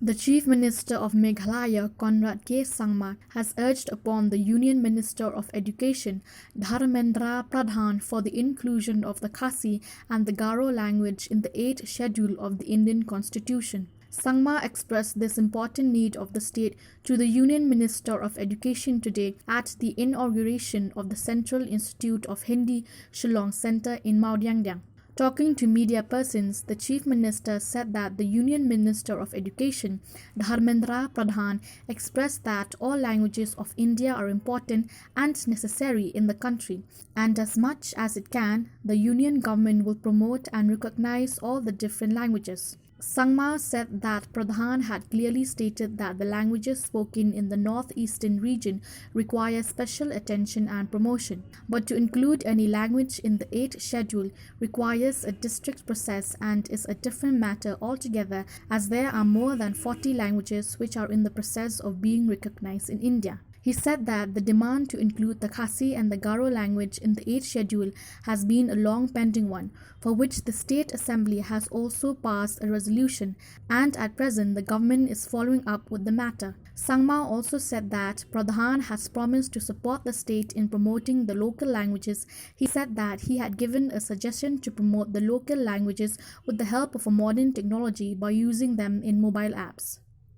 The Chief Minister of Meghalaya, Conrad Sangma, has urged upon the Union Minister of Education, Dharmendra Pradhan, for the inclusion of the Khasi and the Garo language in the 8th schedule of the Indian Constitution. Sangma expressed this important need of the state to the Union Minister of Education today at the inauguration of the Central Institute of Hindi Shillong Centre in Mawdyangdyang. Talking to media persons, the Chief Minister said that the Union Minister of Education, Dharmendra Pradhan, expressed that all languages of India are important and necessary in the country, and as much as it can, the Union government will promote and recognize all the different languages. Sangma said that Pradhan had clearly stated that the languages spoken in the northeastern region require special attention and promotion, but to include any language in the 8th schedule requires a district process and is a different matter altogether, as there are more than 40 languages which are in the process of being recognized in India. He said that the demand to include the Khasi and the Garo language in the 8th schedule has been a long pending one, for which the State Assembly has also passed a resolution, and at present the government is following up with the matter. Sangma also said that Pradhan has promised to support the state in promoting the local languages. He said that he had given a suggestion to promote the local languages with the help of a modern technology by using them in mobile apps.